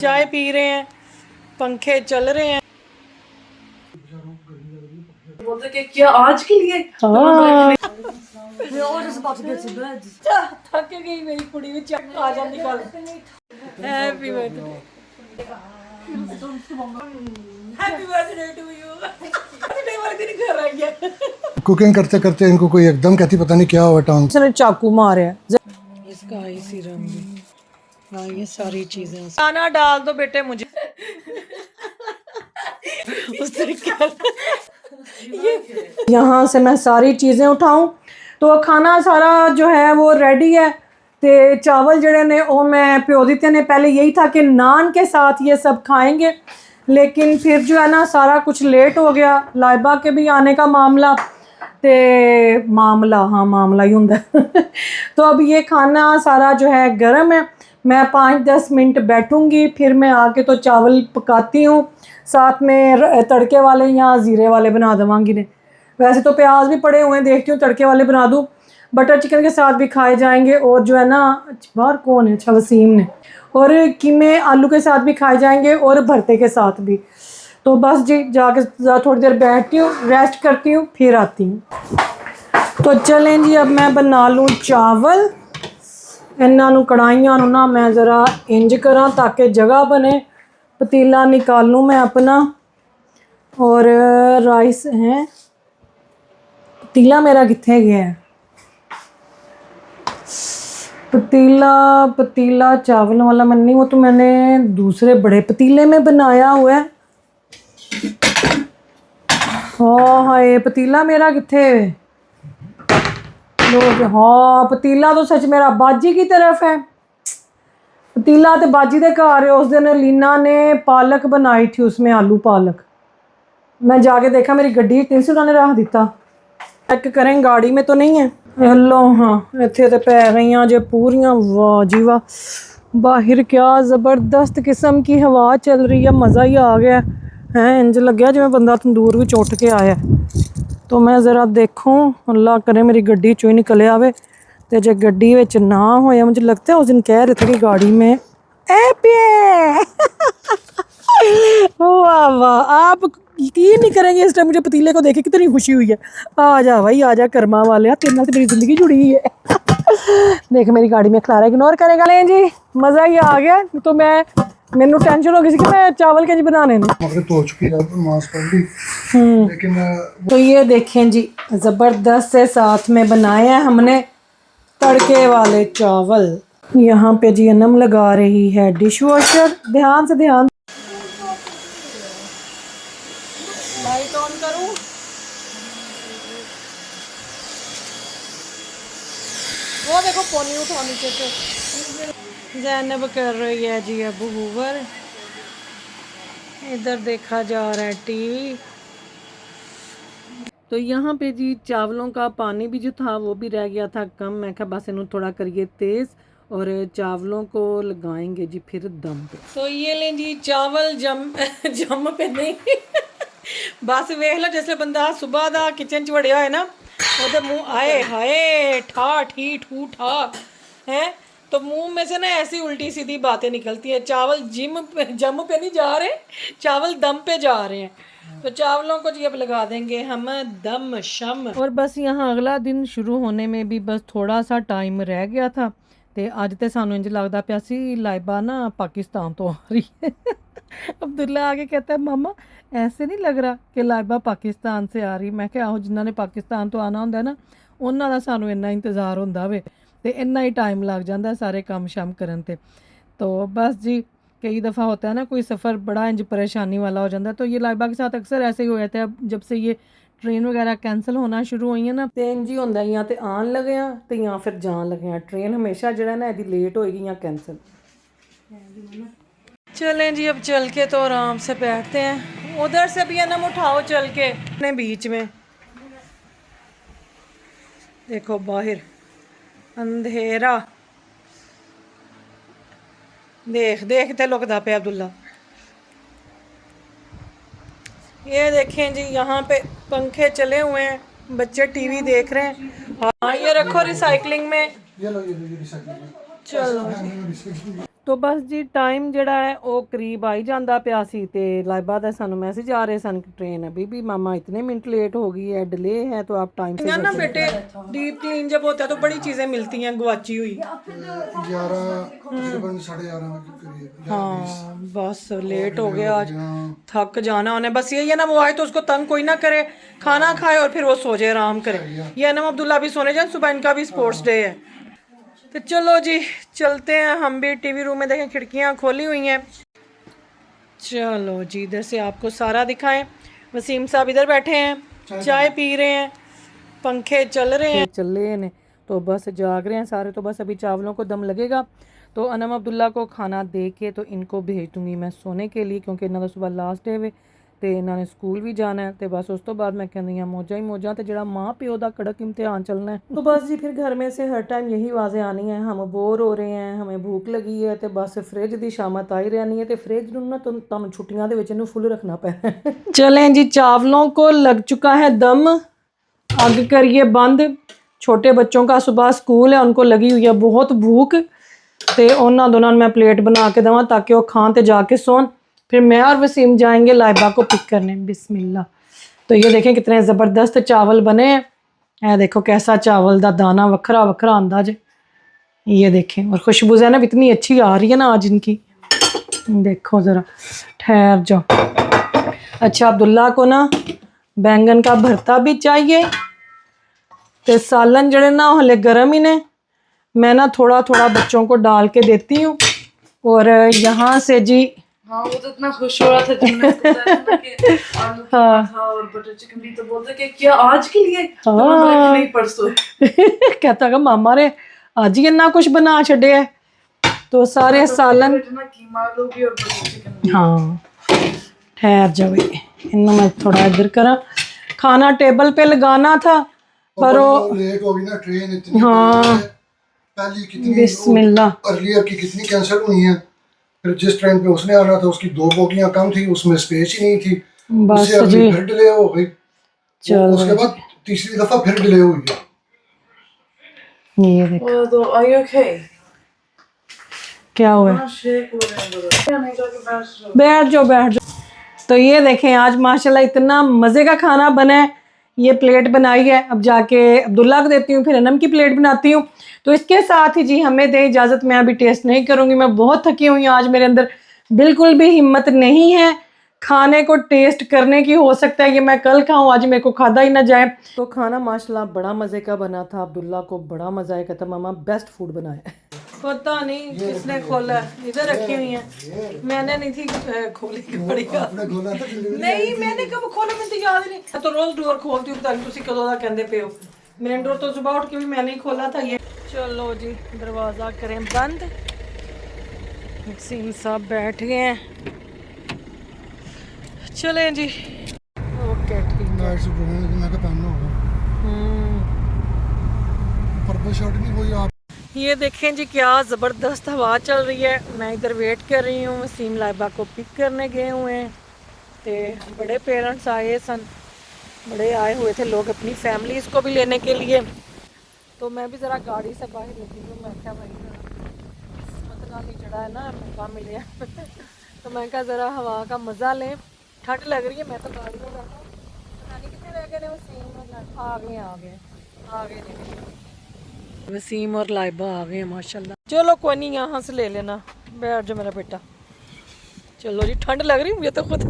चाय पी रहे हैं, पंखे चल रहे हैं। बोलते कि क्या आज के लिए हाँ। थक गई मेरी कुड़ी भी आ जाती कल। Happy birthday, happy birthday to you. Birthday वाले दिन घर आई है। कुकिंग करते करते इनको कोई एकदम कहती पता नहीं क्या हुआ टांग। उसने चाकू मारे। इसका आई सीरम भी। हाँ, ये सारी चीजें खाना डाल दो बेटे मुझे। उसने क्या यहाँ से मैं सारी चीज़ें उठाऊं तो खाना सारा जो है वो रेडी है। ते चावल जड़े ने वो मैं प्यो दिते ने। पहले यही था कि नान के साथ ये सब खाएंगे, लेकिन फिर जो है ना सारा कुछ लेट हो गया। लाइबा के भी आने का मामला हाँ मामला ही होंदा तो अब ये खाना सारा जो है गर्म है। मैं 5-10 मिनट बैठूंगी, फिर मैं आके तो चावल पकाती हूँ, साथ में तड़के वाले या ज़ीरे वाले बना देवांगी ने। वैसे तो प्याज भी पड़े हुए हैं, देखती हूँ तड़के वाले बना दूँ। बटर चिकन के साथ भी खाए जाएंगे, और जो है ना बाहर कौन है, अच्छा वसीम ने, और कीमे आलू के साथ भी खाए जाएंगे और भरते के साथ भी। तो बस जी जाके थोड़ी देर बैठती हूँ, रेस्ट करती हूँ, फिर आती हूँ। तो चलें जी, अब मैं बना लूँ चावल। इन्हों कढ़ाइयां ना मैं ज़रा इंज करा ताकि जगह बने। पतीला निकालूँ मैं अपना, और राइस है। पतीला मेरा कित्थे गया है? पतीला चावल वाला मन नहीं, वो तो मैंने दूसरे बड़े पतीले में बनाया हुआ है। हाँ हाय, पतीला मेरा कित्थे? हाँ, पतीला तो सच मेरा बाजी की तरफ है। पतीला तो बाजी दे घर है। उस दिन लीना ने पालक बनाई थी, उसमें आलू पालक। मैं जाके देखा मेरी गड्डी तीन से उन्होंने रख दिता। चेक करें गाड़ी में तो नहीं है। हेलो, हाँ इतने तो पै गई जो पूरियां। वाह जी वाह, बाहर क्या ज़बरदस्त किस्म की हवा चल रही है, मज़ा ही आ गया है। इंज लग्या जिवें बंदा तंदूर भी उठ के आया। तो मैं ज़रा देखूँ, अल्लाह करे मेरी गड्डी चो ही निकले आवे। तो जो गड्डी विच ना होया, मुझे लगता है उस दिन कह रहे थे कि गाड़ी में वाह वाह, आप यकीन नहीं करेंगे इस टाइम मुझे पतीले को देखे कितनी खुशी हुई है। आ जा भाई आ जा, कर्मा वाले, तेरे नाल तो मेरी जिंदगी जुड़ी हुई है। देख मेरी गाड़ी में खलारा इग्नोर करेगा। लें जी, मज़ा ही आ गया। तो मैनू टेंशन हो गई कि मैं चावल के जी बनाने ने। मगर तो हो चुकी है मांस पड़ ली, लेकिन तो ये देखें जी, ज़बरदस्त से साथ में बनाया है हमने तड़के वाले चावल। यहाँ पे जी अनम लगा रही है डिश वॉशर। ध्यान से, ध्यान। लाइट ऑन करूँ? वो देखो पानी उठा नीचे से। ज़ैनब कर रही है जी अब हूवर। इधर देखा जा रहा है टीवी। तो यहाँ पे जी चावलों का पानी भी जो था वो भी रह गया था कम। मैं कहा बस इन्हों थोड़ा करिए तेज़, और चावलों को लगाएंगे जी फिर दम पे। तो ये लें जी चावल जम पे नहीं बस वेख लो जैसे बंदा सुबह दा किचन च वड़िया है ना, वो मुँह आए हाय ठा ठी ठू ठा है, तो मुंह में से ना ऐसी उल्टी सीधी बातें निकलती है। चावल जम पे नहीं जा रहे, चावल दम पे जा रहे हैं। तो चावलों को जी अब लगा देंगे हम दम शम। और बस यहाँ अगला दिन शुरू होने में भी बस थोड़ा सा टाइम रह गया था। तो अज तो सानू इंज लगता पाया सी लाइबा ना पाकिस्तान तो आ रही है। अब्दुल्ला आके कहता है मामा ऐसे नहीं लग रहा कि लाइबा पाकिस्तान से आ रही। मैं क्या आहो, जिन्होंने पाकिस्तान तो आना होंगे ना उन्हों का सानू इन्ना इंतज़ार होंदा वे, तो इन्ना ही टाइम लग जाता सारे काम शाम करन ते। तो बस जी कई दफ़ा होता है ना कोई सफ़र बड़ा इंज परेशानी वाला हो जाता है। तो ये लाइबा के साथ अक्सर ऐसे ही हो जाता है। जब से ये ट्रेन वगैरह कैंसल होना शुरू हुई है ना, तो इंज ही होंदा, या तो आन लगे हैं तो या फिर जान लगे हैं। ट्रेन हमेशा जो है ना यदि लेट होएगी या कैंसल। चलें जी अब चल के तो आराम से बैठते हैं। उधर से भी अनम उठाओ चल के अपने बीच में। देखो बाहर अंधेरा, देख देख ते लुकदा पे अब्दुल्ला। ये देखें जी यहाँ पे पंखे चले हुए हैं, बच्चे टीवी देख रहे हैं। हाँ ये रखो रिसाइकलिंग में। ये लो ये रिसाइकिल। चलो जी। तो बस जी टाइम ਜਿਹੜਾ ਹੈ ਉਹ ਕਰੀਬ ਆਈ ਜਾਂਦਾ ਪਿਆ ਸੀ ਤੇ ਲਾइबा ਦਾ ਸਾਨੂੰ ਮੈਸੇਜ ਆ ਰਹੇ ਸਨ ਕਿ ट्रेन अभी भी मामा इतने मिनट लेट हो गई है, डिले है, तो आप टाइम से ना बेटे डीप क्लीन जब होता है तो बड़ी चीजें मिलती हैं गवाची हुई। 11 तकरीबन 11:30 के करीब। हाँ बस लेट हो गया आज, थक जाना उन्हें। बस यही है ना, वो आए तो उसको तंग कोई ना करे, खाना खाए और फिर वो सो जाए, आराम करे। ये ना अब्दुल्ला भी सोने जाए, सुबह इनका भी स्पोर्ट्स डे है। तो चलो जी चलते हैं हम भी। टीवी रूम में देखें खिड़कियाँ खोली हुई हैं। चलो जी इधर से आपको सारा दिखाएं। वसीम साहब इधर बैठे हैं, चाय पी रहे हैं, पंखे चल रहे हैं। चले ने तो बस जाग रहे हैं सारे। तो बस अभी चावलों को दम लगेगा तो अनम अब्दुल्ला को खाना दे के तो इनको भेज दूंगी मैं सोने के लिए, क्योंकि इन्हों का सुबह लास्ट डे वे ਤੇ ਇਹਨਾਂ ਨੇ ਸਕੂਲ ਵੀ ਜਾਣਾ है। तो बस उस तो बाद मैं कहती हाँ मौजा ही मौजा, तो ਜਿਹੜਾ माँ प्यो का कड़क इम्तिहान चलना है। तो बस जी फिर घर में से हर टाइम यही आवाज़ें आनी है, हम बोर हो रहे हैं, हमें भूख लगी है, तो बस फ्रिज की शामत आई रहनी है। तो फ्रिज ਨੂੰ ਨਾ ਤੁਹਾਨੂੰ ਛੁੱਟੀਆਂ ਦੇ ਵਿੱਚ ਇਹਨੂੰ ਫੁੱਲ ਰੱਖਣਾ ਪੈਣਾ। चलें जी चावलों को लग चुका है दम, आग करिए बंद। छोटे बच्चों का सुबह स्कूल है, उनको लगी हुई है बहुत भूख, तो उन्होंने दोनों मैं प्लेट बना के देवां ताकि वो खां ते जाके सोन। फिर मैं और वसीम जाएंगे लाइबा को पिक करने। बिस्मिल्लाह। तो ये देखें कितने ज़बरदस्त चावल बने हैं। ये देखो कैसा चावल दा दाना वखरा वखरा आंदा जे, ये देखें। और खुशबू है ना इतनी अच्छी आ रही है ना आज इनकी, देखो ज़रा। ठहर जाओ। अच्छा अब्दुल्ला को ना बैंगन का भरता भी चाहिए, तो सालन जड़े ना हले गर्म ही ने, मैं ना थोड़ा थोड़ा बच्चों को डाल के देती हूँ। और यहाँ से जी हाँ वो तो इतना खुश हो रहा था जब मैं उसको बताया था कि आलू था और बटर चिकन भी, तो बोलते कि क्या आज के लिए? तो मैं बोला कि नहीं परसों। कहता कि मामा रे आज ही इतना कुछ बना छड़े है। तो सारे सालन कीमा आलू भी और बटर चिकन भी। हाँ ठहर जाओ, इन्हों मैं थोड़ा इधर करा। खाना टेबल पे लगाना था पर वो लेट हो गई ना ट्रेन इतनी। हाँ पहली कितनी बिस्मिल्लाह अर्लियर की कितनी कैंसिल हुई हैं। फिर जिस ट्रेन पे उसने आना था उसकी 2 बोगियां कम थी, उसमें स्पेस ही नहीं थी, बस उससे अगली जी फिर डिले हो गई। चलो उसके बाद तीसरी दफा फिर डिले हुई है। ये देखो तो आर यू ओके? क्या हुआ है? शेक हो रहे हैं बड़ा। नहीं तो कि बस बैठ जाओ बैठ जाओ। तो ये देखें आज माशाल्लाह इतना मज़े का खाना बना है। ये प्लेट बनाई है, अब जाके अब्दुल्ला को देती हूँ, फिर अनम की प्लेट बनाती हूँ। तो इसके साथ ही जी हमें दे इजाज़त, मैं अभी टेस्ट नहीं करूँगी, मैं बहुत थकी हुई हूँ आज, मेरे अंदर बिल्कुल भी हिम्मत नहीं है खाने को टेस्ट करने की। हो सकता है कि मैं कल खाऊँ, आज मेरे को खादा ही ना जाए। तो खाना माशाल्लाह बड़ा मज़े का बना था। अब्दुल्ला को बड़ा मज़ा आया, कहता मामा बेस्ट फूड बनाया। पता नहीं किसने खोला है, इधर रखी हुई है, मैंने नहीं थी खोली कपड़ी का। नहीं मैंने कब खोला, मुझे याद ही नहीं। मैं तो रोज डोर खोलती हूँ, पता नहीं तुसी कदों दा कहंदे पे हो। मेन डोर तो सुबह उठ के भी मैंने ही खोला था। ये चलो जी दरवाज़ा करें बंद। वसीम साहब बैठ गए हैं, चलें जी। ओके ठीक है। लाइट से ड्रोन मैं का पहनना होगा। पर्पल शर्ट नहीं कोई आप। ये देखें जी क्या ज़बरदस्त हवा चल रही है। मैं इधर वेट कर रही हूँ, वसीम लाइबा को पिक करने गए हुए हैं। तो बड़े पेरेंट्स आए सन, बड़े आए हुए थे लोग अपनी फैमिलीज़ को भी लेने के लिए। तो मैं भी ज़रा गाड़ी से बाहर निकली हूँ। मैं क्या भाई किस्मत नाल ही चढ़ा है ना, मौका मिले। तो मैं क्या ज़रा हवा का मज़ा लें, ठंड लग रही है। मैं तो गाड़ी में बैठा हूँ, पता नहीं कितने रह गए वसीम। आ गए वसीम और लाइबा आ गए माशाल्लाह। चलो कोई नहीं, यहाँ से ले लेना, बैठ जाओ मेरा बेटा। चलो जी ठंड लग रही मुझे तो खुद।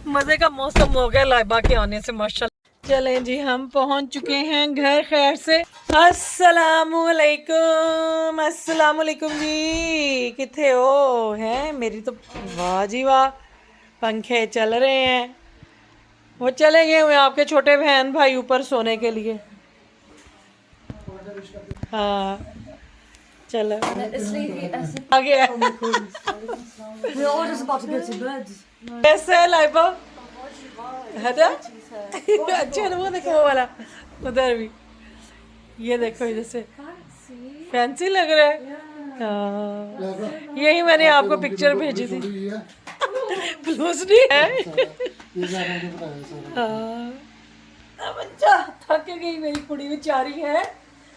मज़े का मौसम हो गया लाइबा के आने से माशाल्लाह। चलें जी हम पहुँच चुके हैं घर खैर से। अस्सलामुअलैकुम, अस्सलामुअलैकुम जी, किथे हो हैं मेरी तो वाह जी वाह। पंखे चल रहे हैं, वो चले गए हुए आपके छोटे बहन भाई ऊपर सोने के लिए। हाँ चलो आ गया। कैसे है लाइबा? है ना अच्छा वो देखो वो वाला उधर भी, ये देखो इधर से फैंसी लग रहा है। हाँ यही मैंने आपको पिक्चर भेजी थी। ब्लूसनी है। हाँ बच्चा थक गई मेरी कुड़ी बेचारी है।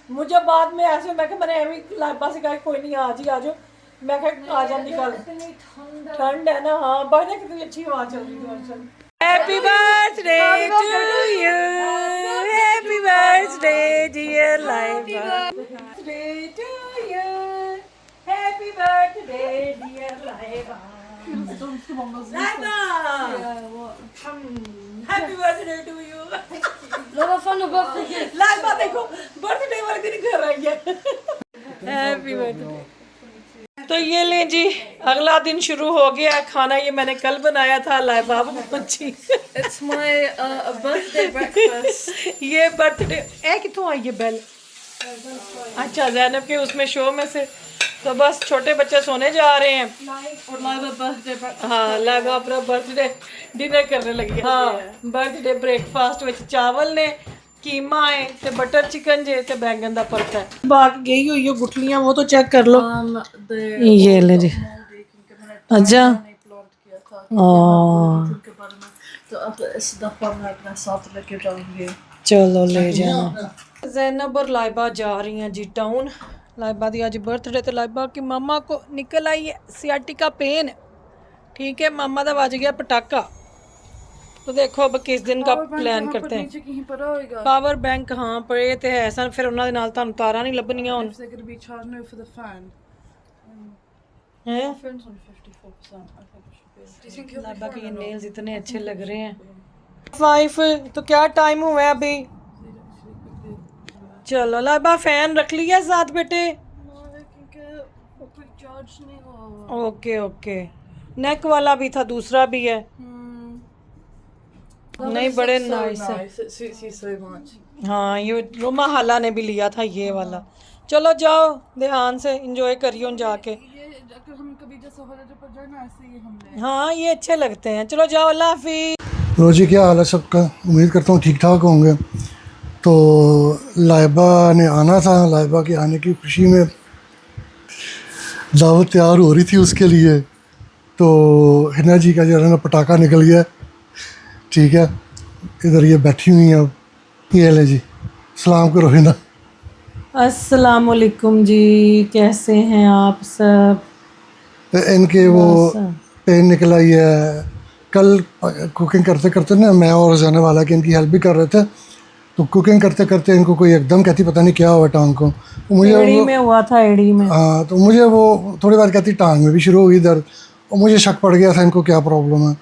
मुझे बाद में ऐसे मैं मैंने एवं लाइबा से कहा कोई नहीं आज ही आ जाओ, मैं कहा आ जाती कल, ठंड है ना। हाँ बाहर कितनी अच्छी हवा चल रही है आजकल। Happy birthday to you, happy birthday dear Laiba, birthday to you, happy birthday dear Laiba, happy birthday to you. Laiba देखो बर्थडे वाले दिन घर आई है। Happy birthday. तो ये ले जी, अगला दिन शुरू हो गया। खाना ये मैंने कल बनाया था, लाइबा पहुंची। It's my birthday breakfast. ये बर्थडे ए कितों आई ये बेल? अच्छा ज़ैनब के उसमें शो में से। तो बस छोटे बच्चे सोने जा रहे हैं और लाइबा birthday breakfast. हाँ लाइबा अपना बर्थडे डिनर करने लगी है। हाँ बर्थडे ब्रेकफास्ट विच चावल ने, कीमा है ते बटर चिकन जे ते बैंगन दा भरता है। बाकी गई हुई है गुठलियां, वो तो चेक कर लो। ये ले जी। अच्छा तो अब इस दफा मैं अपना साथ लेके जाऊंगी। चलो ले जाना। ज़ैनब और लाइबा जा रही हैं जी टाउन। लाइबा दी आज बर्थडे ते लाइबा की मामा को निकल आई है सियाटिका पेन। ठीक है, मामा दा बज गया पटाखा। तो देखो अब किस दिन का प्लान करते हैं। कहीं पर होएगा। पावर बैंक हाँ पड़े ते है सन, फिर उन्होंने नाल तां तारा नहीं लभनियां हुन They're going to be charged now for the fan. हैं। Fan's on 54%. I think it should be. Do you think Laiba के ये नेल्स इतने अच्छे लग रहे हैं। 5 तो क्या टाइम हुआ है अभी? चलो लाइबा फैन रख लिया साथ बेटे। चार्ज नहीं हो। ओके ओके, नेक वाला भी था, दूसरा भी है। नहीं बड़े नाइस है। It suits you so much. हाँ ये रोमा हाला ने भी लिया था ये वाला। चलो जाओ ध्यान से एंजॉय करियो जाके। ये अगर हम कभी जैसे हॉलिडे पर जाए ना, ऐसे ही हमने। हाँ ये अच्छे लगते हैं। चलो जाओ, अल्लाह हाफिज़। रोजी क्या हाल है सबका? उम्मीद करता हूँ ठीक ठाक होंगे। तो लाइबा ने आना था, लाइबा के आने की खुशी में दावत तैयार हो रही थी उसके लिए। तो हिना जी का जो है ना पटाखा निकल गया। ठीक है, इधर ये बैठी हुई हैं। अब ये ले जी, सलाम करो हिना। अस्सलाम वालेकुम जी, कैसे हैं आप सब? इनके वो पेन निकल आई है। कल कुकिंग करते करते ना मैं और जाने वाला कि इनकी हेल्प भी कर रहे थे। तो कुकिंग करते करते इनको कोई एकदम कहती पता नहीं क्या हुआ टांग को। मुझे एड़ी में हुआ था, एड़ी में। हाँ, तो मुझे वो थोड़ी बार कहती टांग में भी शुरू हुई दर्द, और मुझे शक पड़ गया था इनको क्या प्रॉब्लम है।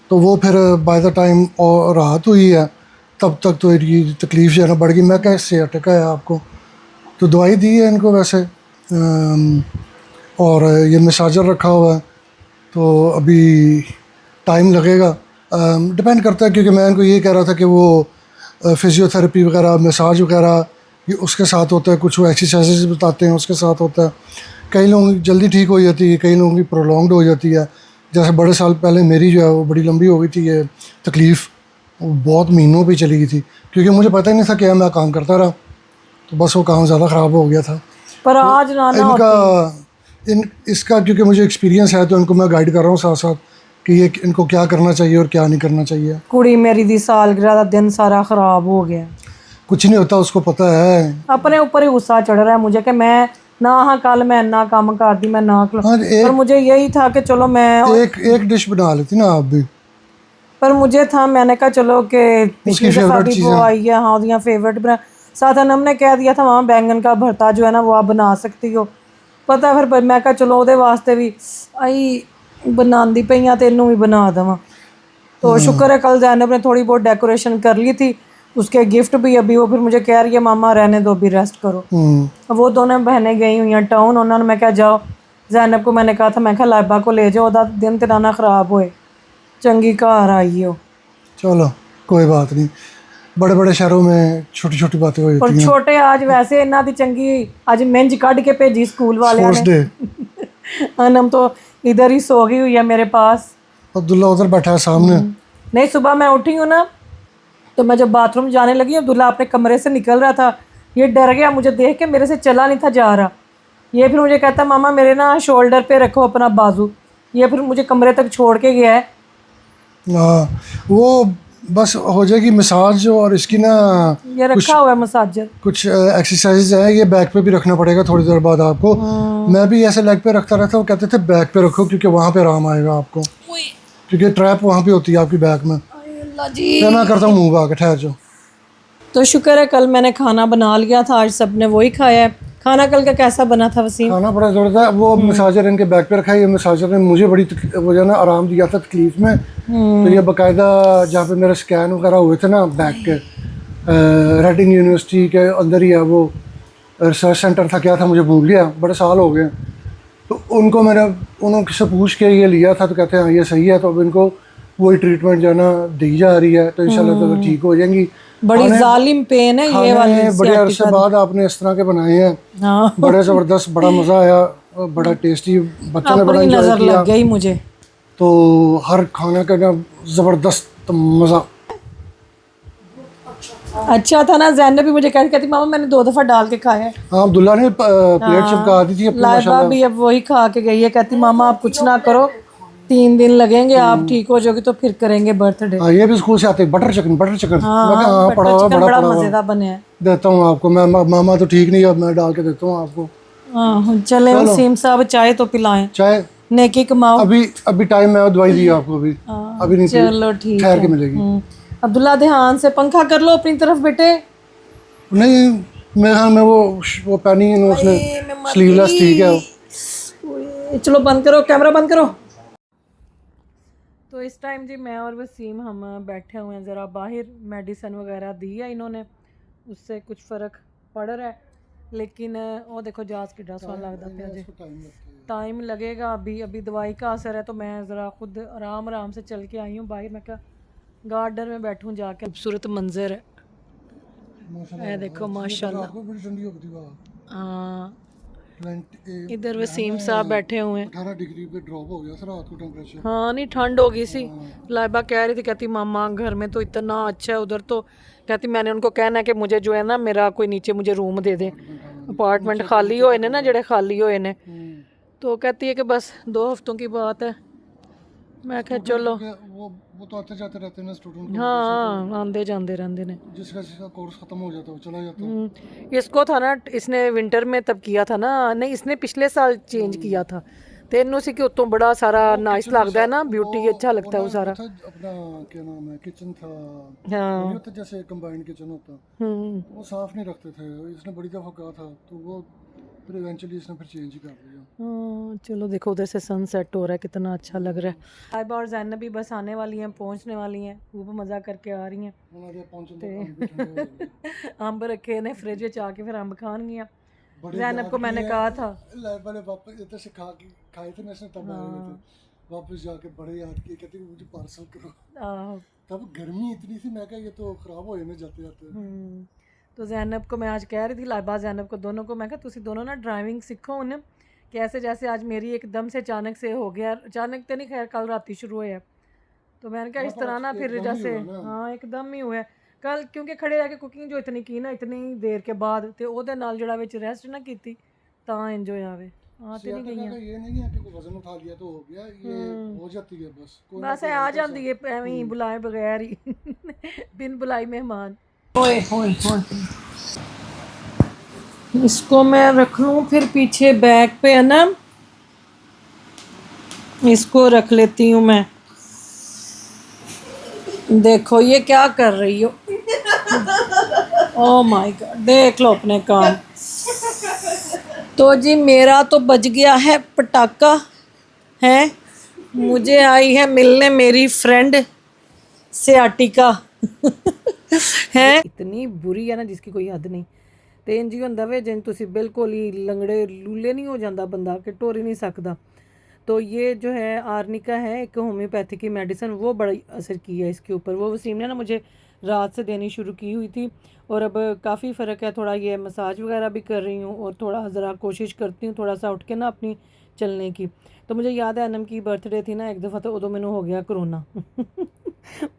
तो वो फिर बाय द टाइम और राहत हुई है, तब तक तो इनकी तकलीफ़ जो है ना बढ़ गई। मैं कैसे अटका है आपको, तो दवाई दी है इनको वैसे, और ये मसाजर रखा हुआ है। तो अभी टाइम लगेगा, डिपेंड करता है, क्योंकि मैं इनको ये कह रहा था कि वो फिज़ियोथेरेपी वगैरह, मसाज वगैरह ये उसके साथ होता है, कुछ वो एक्सरसाइजेस बताते हैं उसके साथ होता है। कई लोगों की जल्दी ठीक हो जाती है, कई लोगों की प्रोलॉन्ग्ड हो जाती है। जैसे बड़े साल पहले मेरी जो है वो बड़ी लंबी हो गई थी ये तकलीफ़, वो बहुत महीनों पे चली गई थी, क्योंकि मुझे पता ही नहीं था क्या मैं काम करता रहा, तो बस वो काम ज़्यादा ख़राब हो गया था। पर आज ना इसका क्योंकि मुझे एक्सपीरियंस है, तो इनको मैं गाइड कर रहा हूँ साथ साथ कि ये इनको क्या करना चाहिए और क्या नहीं करना चाहिए। कुड़ी मेरी दी सालगिरह दा दिन सारा ख़राब हो गया। कुछ नहीं होता, उसको पता है। अपने ऊपर ही गुस्सा चढ़ रहा है मुझे कि मैं ना हाँ कल मैं ना काम कर दी, मैं ना पर मुझे यही था कि चलो मैं एक डिश बना लेती ना आप भी। पर मुझे था, मैंने कहा चलो कि उसकी फेवरेट चीज़ वो आई है। हाँ उसकी फेवरेट बना, साथ अनम ने कह दिया था वहाँ बैंगन का भरता जो है ना वो आप बना सकती हो। पता फिर मैं कहा चलो ਉਹਦੇ वास्ते भी आई बनांदी पईयां ते इनू भी बना देवां। तो शुक्र है कल ज़ैनब ने थोड़ी बहुत डेकोरेशन कर ली थी, उसके गिफ्ट भी अभी वो फिर मुझे कह रही है मामा रहने दो, अभी रेस्ट करो। वो दोनों बहनें गई हुई हैं टाउन, उन्होंने मैं क्या जाओ, ज़ैनब को मैंने कहा था मैं कहा लाइबा को ले जाओ, ओदा दिन तेरा ना ख़राब होए, चंगी घर आई हो। चलो कोई बात नहीं, बड़े बड़े शहरों में छोटी छोटी बातें हो और जाती हैं। छोटे आज वैसे इन्ना दी चंगी आज मिंज कढ़ के भेजी स्कूल वाले ने। अनम तो इधर ही सो गई हुई है मेरे पास, अब्दुल्ला उधर बैठा है सामने। नहीं सुबह मैं उठी हूँ ना, तो मैं जब बाथरूम जाने लगी, अब्दुल्ला अपने कमरे से निकल रहा था, ये डर गया मुझे देख के, मेरे से चला नहीं था जा रहा। ये फिर मुझे कहता मामा मेरे ना शोल्डर पे रखो अपना बाजू, ये फिर मुझे कमरे तक छोड़ के गया है। हाँ, वो बस हो जाएगी मसाज। और इसकी ना ये रखा हुआ है मसाजर। कुछ एक्सरसाइज है, ये बैक पे भी रखना पड़ेगा थोड़ी देर बाद आपको। मैं भी ऐसे लेग पे रखता रहता, वो कहते थे बैक पे रखो क्योंकि वहाँ पे आराम आएगा आपको, क्योंकि ट्रैप वहाँ पे होती है आपकी बैक में। तो मैं करता हूँ मुँह भाग, ठहर जाओ। तो शुक्र है कल मैंने खाना बना लिया था, आज सबने वही खाया है। खाना कल का कैसा बना था वसीम? खाना बड़ा ज़रूरत है। वो मसाजर इनके बैक पे रखा है, ये मसाजर ने मुझे बड़ी वो जो है ना आराम दिया था तकलीफ में। तो ये बाकायदा जहाँ पे मेरे स्कैन वगैरह हुए थे ना बैक के, रेडिंग यूनिवर्सिटी के अंदर ही है वो रिसर्च सेंटर था, क्या था मुझे भूल गया, बड़े साल हो गए। तो उनको मैंने उनसे पूछ के ये लिया था, तो कहते हैं हाँ ये सही है। तो अब इनको वही ट्रीटमेंट जो है ना दी जा रही है, तो इंशाल्लाह तो ठीक हो जाएंगी। बड़ी जालिम पेन है ये वाली। बड़े अरसे बाद आपने इस तरह के बनाए हैं, हाँ। बड़े ज़बरदस्त, बड़ा मज़ा आया, बड़ा टेस्टी, बच्चों ने बड़ा अपनी एंजॉय नजर किया। लग गई मुझे तो हर खाने का ना ज़बरदस्त मज़ा। अच्छा था ना। जैनब भी मुझे कहती मामा मैंने 2 दफा डाल के खाया है। हाँ, अब्दुल्ला ने प्लेट चिपका दी थी अपनी लाइबा माशाल्लाह। भी अब वही खा के गई है, कहती मामा आप कुछ ना करो, 3 दिन लगेंगे, आप ठीक हो जाओगे तो फिर करेंगे बर्थडे। हाँ, ये भी स्कूल से आते बटर चिकन, बटर चिकन। हाँ, मैं कहा हाँ, बटर पड़ा हुआ, चिकन बड़ा बड़ा पड़ा हुआ, मजेदार बने हैं। देता हूँ आपको मैं। मामा तो ठीक नहीं है, मैं डाल के देता हूँ आपको। हाँ, चले वसीम साहब चाय तो पिलाएं, चाय नेकी कमाओ। अभी टाइम है, दवाई दी आपको अभी। अभी नहीं, चलो ठीक ठहर है। के मिलेगी। अब्दुल्ला ध्यान से पंखा कर लो अपनी तरफ बेटे। नहीं, मेरे ख्याल में वो पहनी है उसने, स्लीवलेस, ठीक है वो। चलो बंद करो, कैमरा बंद करो। तो इस टाइम जी मैं और वसीम हम बैठे हुए हैं ज़रा बाहर। मेडिसिन वगैरह दी है इन्होंने, उससे कुछ फ़र्क पड़ रहा है, लेकिन वो देखो जास की ड्रेस वाला लगता है जी, टाइम लगेगा। अभी दवाई का असर है। तो मैं ज़रा खुद आराम से चल के आई हूँ बाहर। मैं क्या गार्डन में बैठूँ जाके, खूबसूरत मंजर है। ये देखो माशाल्लाह। हाँ, इधर वसीम साहब बैठे हुए हैं। 18 डिग्री पे ड्रॉप हो गया सर रात को टेम्परेचर। हाँ, नहीं ठंड हो गई सी। लाइबा कह रही थी, कहती मामा घर में तो इतना अच्छा है, उधर तो कहती मैंने उनको कहना है कि मुझे जो है ना मेरा कोई नीचे मुझे रूम दे दे। अपार्टमेंट खाली होए ने ना, जड़े खाली होए ने। तो कहती है कि बस 2 हफ्तों की बात है। मैं कहा चलो, वो तो आते जाते रहते हैं ना स्टूडेंट। हाँ आंदे जाते रहते हैं। जिसका कोर्स खत्म हो जाता है वो चला जाता है। इसको था ना, इसने विंटर में तब किया था ना, नहीं इसने पिछले साल चेंज किया था। तेनों सी कि उत्तों बड़ा सारा नाइस लगता है ना, ब्यूटी अच्छा लगता है वो सारा। अपना क्या नाम है, किचन था, हाँ, होता जैसे कंबाइंड किचन होता, वो साफ नहीं रखते थे। इसने बड़ी दफा कहा था, तो वो फिर इवेंचुअली इसने फिर चेंज ही कर दिया। चलो देखो उधर से सनसेट हो रहा है, कितना अच्छा लग रहा है। लाइबा और जैनब भी बस आने वाली हैं, पहुंचने वाली हैं, खूब मज़ा करके आ रही हैं। अंब रखे ने फ्रिज में आके फिर अंब खान गया। जैनब को मैंने कहा था, वापस इधर से खाए थे ना इसने, तब आए हुए थे, वापस जाके बड़े याद किए, कहते मुझे पार्सल करो। तब गर्मी इतनी थी, मैं कहा ये तो खराब हो जाने जाते जाते। तो जैनब को मैं आज कह रही थी, लाइबा जैनब को दोनों को मैं कहा तुसी दोनों ना ड्राइविंग सीखो उन्हें। कैसे जैसे आज मेरी एकदम से अचानक से हो गया, अचानक तो नहीं, खैर कल रात ही शुरू हुआ है। तो मैंने कहा इस तरह ना फिर जैसे, हाँ एकदम ही हुआ है कल, क्योंकि खड़े रह के कुकिंग जो इतनी की ना इतनी देर के बाद, तो ਉਹਦੇ ਨਾਲ ਜਿਹੜਾ ਵਿੱਚ ਰੈਸਟ ਨਾ ਕੀਤੀ ਤਾਂ ਇੰਜੋय आवे। हाँ तो नहीं गई, ये नहीं है कि कोई वजन उठा लिया तो हो गया, ये हो जाती है बस आ जाती है एवं ही बुलाए बगैर ही बिन बुलाई मेहमान। ओए ओए ओए, इसको मैं रख लूँ फिर पीछे बैग पे है ना, इसको रख लेती हूँ मैं। देखो ये क्या कर रही हो, ओह माय गॉड, देख लो अपने काम। तो जी मेरा तो बज गया है पटाखा है, मुझे आई है मिलने मेरी फ्रेंड सियाटिका है, इतनी बुरी है ना जिसकी कोई हद नहीं। तो इंज ही होंदा वे जिन तुसी बिल्कुल ही लंगड़े लूले नहीं हो जाता बंदा कि टोर ही नहीं सकता। तो ये जो है आर्निका है एक होम्योपैथी की मेडिसिन, वो बड़ा असर किया है इसके ऊपर। वो वसीम ने ना मुझे रात से देनी शुरू की हुई थी और अब काफ़ी फ़र्क है। थोड़ा ये मसाज वगैरह भी कर रही हूँ और थोड़ा ज़रा कोशिश करती हूँ थोड़ा सा उठ के ना अपनी चलने की। तो मुझे याद है अनम की बर्थडे थी ना एक दफ़ा, तो उदों मैनू हो गया कोरोना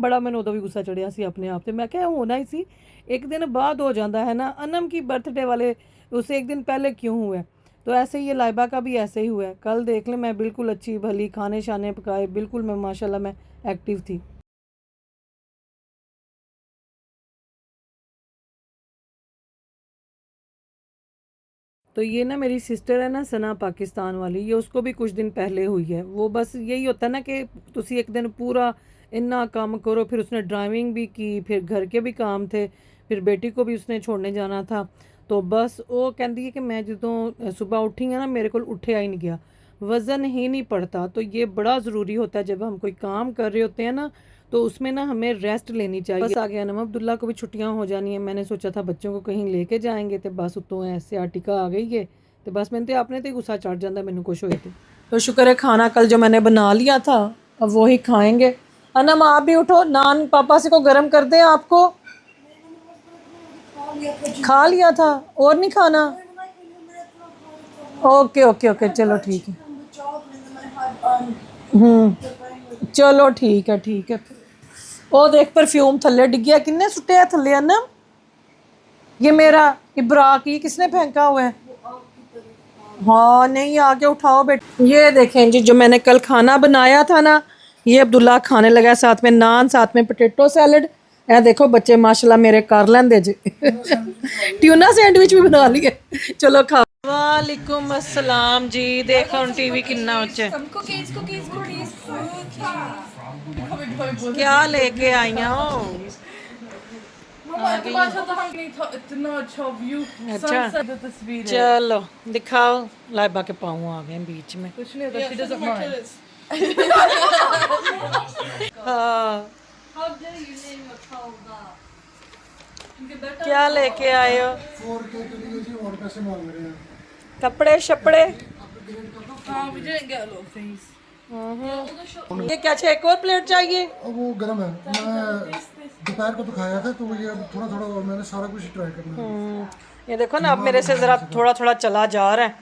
बड़ा मैनू उदों भी गुस्सा चढ़िया सी अपने आप से। मैं क्या होना ही सी, एक दिन बाद हो जाता है ना, अनम की बर्थडे वाले उससे एक दिन पहले क्यों हुआ है। तो ऐसे ही ये लाइबा का भी ऐसे ही हुआ है। कल देख लें मैं बिल्कुल अच्छी भली खाने शाने पकाए, बिल्कुल मैं माशाल्लाह मैं एक्टिव थी। तो ये ना मेरी सिस्टर है ना सना पाकिस्तान वाली, ये उसको भी कुछ दिन पहले हुई है। वो बस यही होता है ना कि तुसी एक दिन पूरा इन्ना काम करो, फिर उसने ड्राइविंग भी की, फिर घर के भी काम थे, फिर बेटी को भी उसने छोड़ने जाना था। तो बस वो कहती है कि मैं जो सुबह उठी है ना मेरे को उठे ही नहीं गया, वज़न ही नहीं पड़ता। तो ये बड़ा ज़रूरी होता है जब हम कोई काम कर रहे होते हैं ना, तो उसमें ना हमें रेस्ट लेनी चाहिए। बस आ गया नम अब्दुल्ला को भी छुट्टियां हो जानी है, मैंने सोचा था बच्चों को कहीं लेके जाएंगे, तो बस उतों ऐसे आर्टिका आ गई है, तो बस मैंने तो आपने तो गुस्सा चढ़ जाता मैंने कुछ होए थे। तो शुक्र है खाना कल जो मैंने बना लिया था अब वही खाएंगे। अनम आप भी उठो, नान पापा से को गर्म कर दें आपको। खा लिया था और नहीं खाना? ओके ओके ओके चलो ठीक है। चलो ठीक है ठीक है। ओ देख परफ्यूम थल्ले डिग्गिया, किन्ने सुट्टिया थल्ले है ना? ये मेरा इब्रा की किसने फेंका हुआ है? हाँ नहीं आके उठाओ बेटे। ये देखें जी जो मैंने कल खाना बनाया था ना, ये अब्दुल्ला खाने लगा, साथ में नान, साथ में पोटैटो सैलड। ए देखो बच्चे माशाल्लाह मेरे कर लेंदे जी। ट्यूना सैंडविच भी बना लिए। चलो खा। वालेकुम अस्सलाम जी। देखो टीवी कितना उच्च क्या लेके आई हो? इतना अच्छा व्यू, अच्छा तस्वीर है। चलो दिखाओ। लाइबा के पाँव आ गए बीच में। कुछ नहीं होता, she doesn't mind. हाँ क्या लेके आए हो? 4K के लिए जी और पैसे मांग रहे हैं। कपड़े शपड़े? We didn't get a lot of things. ये क्या चाहिए? एक और प्लेट चाहिए? अब वो गर्म है, मैं दोपहर को तो खाया था, तो ये थोड़ा थोड़ा और मैंने सारा कुछ ट्राई करना है। ये देखो ना अब मेरे से जरा थोड़ा थोड़ा चला जा रहा है।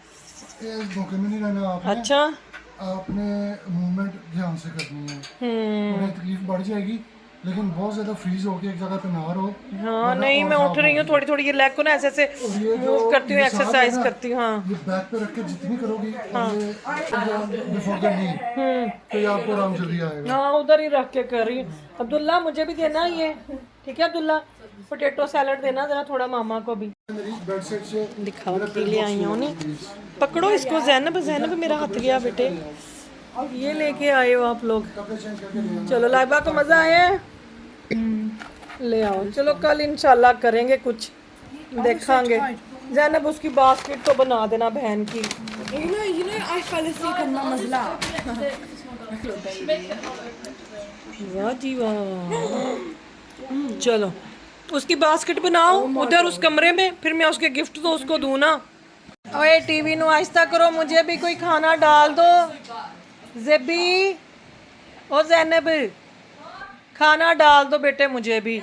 ये धोखे में नहीं रहना आपने। अच्छा आपने मूवमेंट ध्यान से करनी है। थोड़ी तकलीफ बढ़ जाएगी, लेकिन बहुत ज्यादा फ्रीज होके एक जगह पे ना रहो। हाँ नहीं मैं उठ रही हूँ थोड़ी थोड़ी, ये लेग को ना ऐसे ऐसे मूव करती हूँ, एक्सरसाइज करती हूँ। हाँ ये बैक पे रख के जितनी करोगी बिफोर द नी, तो ये आपको आराम जल्दी आएगा। हाँ उधर ही रख के कर रही हूँ। अब्दुल्ला मुझे भी देना ये, ठीक है अब्दुल्ला? पोटैटो सैलड देना जरा थोड़ा मामा को भी। मेरी बेड सेट से दिखाओ के लिए आई हूँ नहीं। पकड़ो इसको ज़ैनब, ज़ैनब मेरा हाथ गया बेटे। ये लेके आए हो आप लोग। चलो लाइबा को मज़ा आया है? ले आओ। चलो कल इंशाल्लाह करेंगे कुछ, देखांगे। ज़ैनब उसकी बास्केट तो बना देना बहन की। You know, I fell asleep on Mama's lap. वाह जी वाह। चलो उसकी बास्केट बनाओ उधर उस कमरे में, फिर मैं उसके गिफ्ट तो उसको दूँ ना। ओए टीवी नु आहिस्ता करो, मुझे भी कोई खाना डाल दो। ज़ेबी ओ ज़ैनब खाना डाल दो बेटे मुझे भी।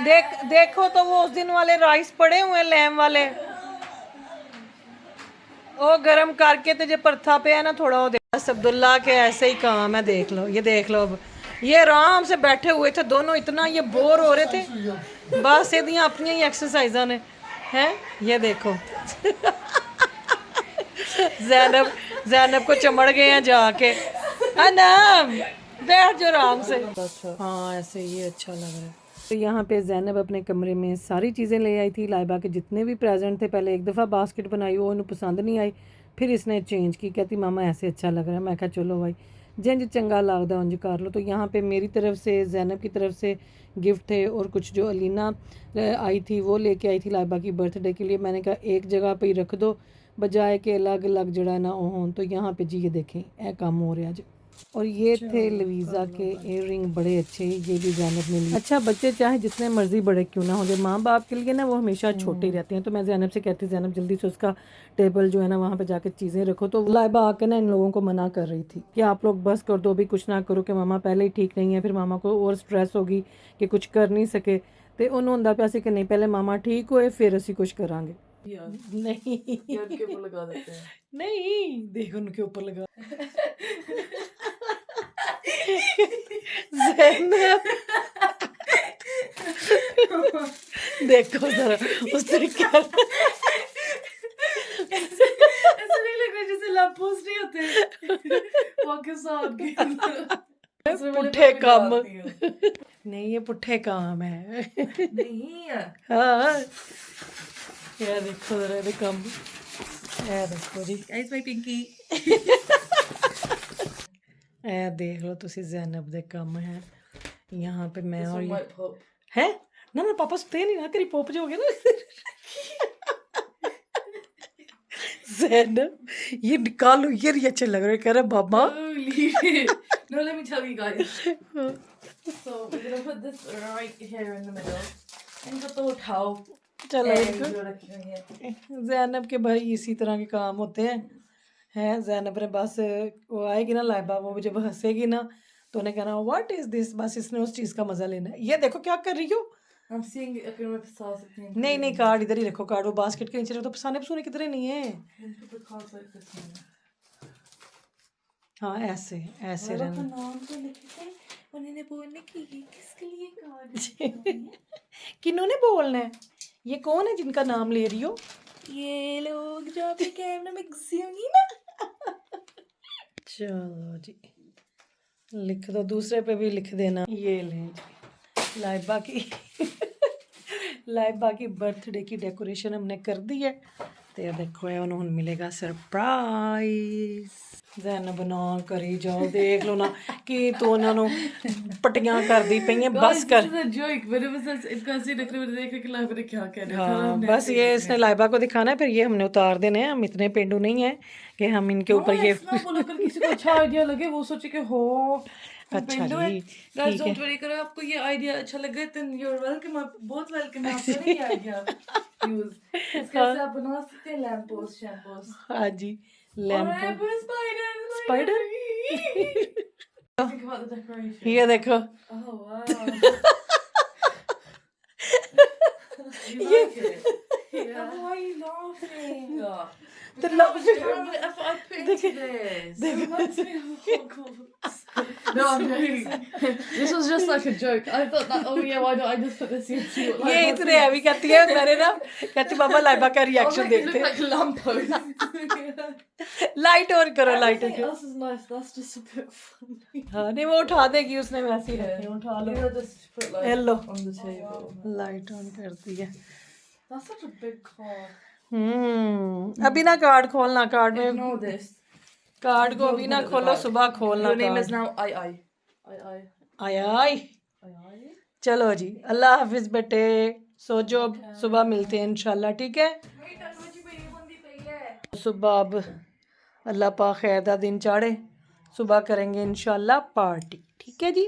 देखो तो वो उस दिन वाले राइस पड़े हुए हैं लैम वाले, ओ गरम करके तो जो परथा पे है ना थोड़ा वो दे। बस अब्दुल्ला के ऐसे ही काम है, देख लो ये देख लो। अब ये आराम से बैठे हुए थे दोनों, इतना ये बोर हो रहे थे, बस ये अपनी ही एक्सरसाइजा ने हैं। ये देखो ज़ैनब ज़ैनब को चमड़ गए हैं जाके। अनम बैठ जो आराम से। हाँ ऐसे ये अच्छा लग रहा है। तो यहाँ पे ज़ैनब अपने कमरे में सारी चीज़ें ले आई थी। लाइबा के जितने भी प्रेजेंट थे, पहले एक दफ़ा बास्केट बनाई, वो उन्हें पसंद नहीं आई, फिर इसने चेंज की, कहती मामा ऐसे अच्छा लग रहा है। मैं कहा चलो भाई जिंज चंगा लगता उंज कर लो। तो यहाँ पे मेरी तरफ से ज़ैनब की तरफ से गिफ्ट थे, और कुछ जो अलीना आई थी वो लेके आई थी लाइबा की बर्थडे के लिए। मैंने कहा एक जगह पे ही रख दो बजाय के अलग अलग जड़ा ना हो। तो यहाँ पे जी ये देखें ए काम हो रहा है। और ये थे लवीज़ा के इयर रिंग, बड़े अच्छे, ये भी ज़ैनब ने लिए। अच्छा बच्चे चाहे जितने मर्जी बड़े क्यों ना हो जाए, माँ बाप के लिए ना वो हमेशा छोटे ही रहते हैं। तो मैं ज़ैनब से कहती ज़ैनब जल्दी से उसका टेबल जो है ना वहाँ पे जाके चीज़ें रखो। तो लाइबा आके ना इन लोगों को मना कर रही थी कि आप लोग बस कर दो, भी कुछ ना करो कि मामा पहले ही ठीक नहीं है, फिर मामा को और स्ट्रेस होगी कि कुछ कर नहीं सके। तो उन्होंने होंदा पिया सी कि नहीं पहले मामा ठीक होए फिर असी कुछ करांगे। नहीं उनके ऊपर लगा देते हैं। नहीं देख उनके ऊपर लगा। देखो जरा उस तरीके ऐसा नहीं लग रहा जैसे लैंपपोस्ट नहीं होते पाकिस्तान के पुट्ठे काम। नहीं ये पुट्ठे काम है। नहीं है। हाँ यार देखो जरा काम ਇਹ ਦੇਖੋ ਜੀ It's my pinky. ਇਹ ਦੇਖ ਲਓ ਤੁਸੀਂ ਜ਼ੈਨਬ ਦੇ ਕੰਮ ਹੈ यहाँ पे मैं और White pop. है ना ना पापा सुते नहीं ना तेरी पोप जो हो गया ना ज़ैनब ये निकालो ये नहीं अच्छे लग रहे कह रहे बाबा Oh, leave it. No, let me tell you guys. So we're gonna put this right here in the middle. And put the whole towel. चलो And we're rocking right here. Zainab के भाई इसी तरह के काम होते हैं ज़ैनब ने बस वो आएगी ना लाइबा वो जब हंसेगी ना तो उन्हें कहना व्हाट इज दिस बस इसने उस चीज़ का मजा लेना है ये देखो क्या कर रही हो I'm seeing it up in my sauce. नहीं नहीं कार्ड इधर ही रखो कार्ड वो बास्केट के नीचे रखो तो पसाने पसूने किधर नहीं है And put the cards like this one. हाँ ऐसे ऐसे अपना रहना नाम तो लिखे थे उन्होंने बोलने की ये किसके लिए कार्ड किन्होंने बोलना है ये कौन है जिनका नाम ले रही हो ये लोग जो आपके कैमरे में घुसी होंगी ना चलो जी लिख दो दूसरे पे भी लिख देना ये लें जी लाइबा की बर्थडे की डेकोरेशन हमने कर दी है तो ये देखो है उन्होंने मिलेगा सरप्राइज जैन बना करी जाओ देख लो ना कि तो उन्होंने पट्टियां कर दी पई हैं बस कर जोक मेरे बस इनका ऐसे देख रहे कि लाइव ने क्या कह रहे हाँ बस ये इसने लाइबा को दिखाना है फिर ये हमने उतार देने हैं हम इतने पेंडू नहीं है कि हम इनके ऊपर ये बोलो कर किसी को अच्छा आइडिया लगे वो सोचे कि हो अच्छा जी गाइस डोंट वरी करो आपको ये आइडिया अच्छा लगे तो यू आर वेलकम आप बहुत वेलकम है आपका ये आइडिया यूज इसके से आप बना सकते हैं लैम्प पोस्ट शैम्पूस हाँ जी lamp spider Think about the decoration. ये देखो Oh wow. You like it? Yeah. Why are you laughing? The Look how much effort I put into this. It reminds me of Hogwarts. No, I'm joking. This was just like a joke. I thought that, oh yeah, why don't I just put this here to see what ये इतने heavy कहती है मैंने ना कहती बाबा लाइबा का reaction देखते look like lamppost. Light on करो light Everything else is nice. That's just a bit funny. हाँ नहीं वो उठा देगी उसने वैसे ही रखी है, उठा लो Yeah, just put like hello on the table. Light on कर दी है That's such a big car. अभी ना कार्ड खोलना कार्ड में Ignore this. कार्ड को अभी ना खोलो सुबह खोलना Your name is card now I. आय आय चलो जी अल्लाह हाफिज बेटे सो जो अब सुबह मिलते हैं इंशाल्लाह ठीक है सुबह अब अल्लाह पाक खैर दा दिन चाढ़े सुबह करेंगे इंशाल्लाह पार्टी ठीक है जी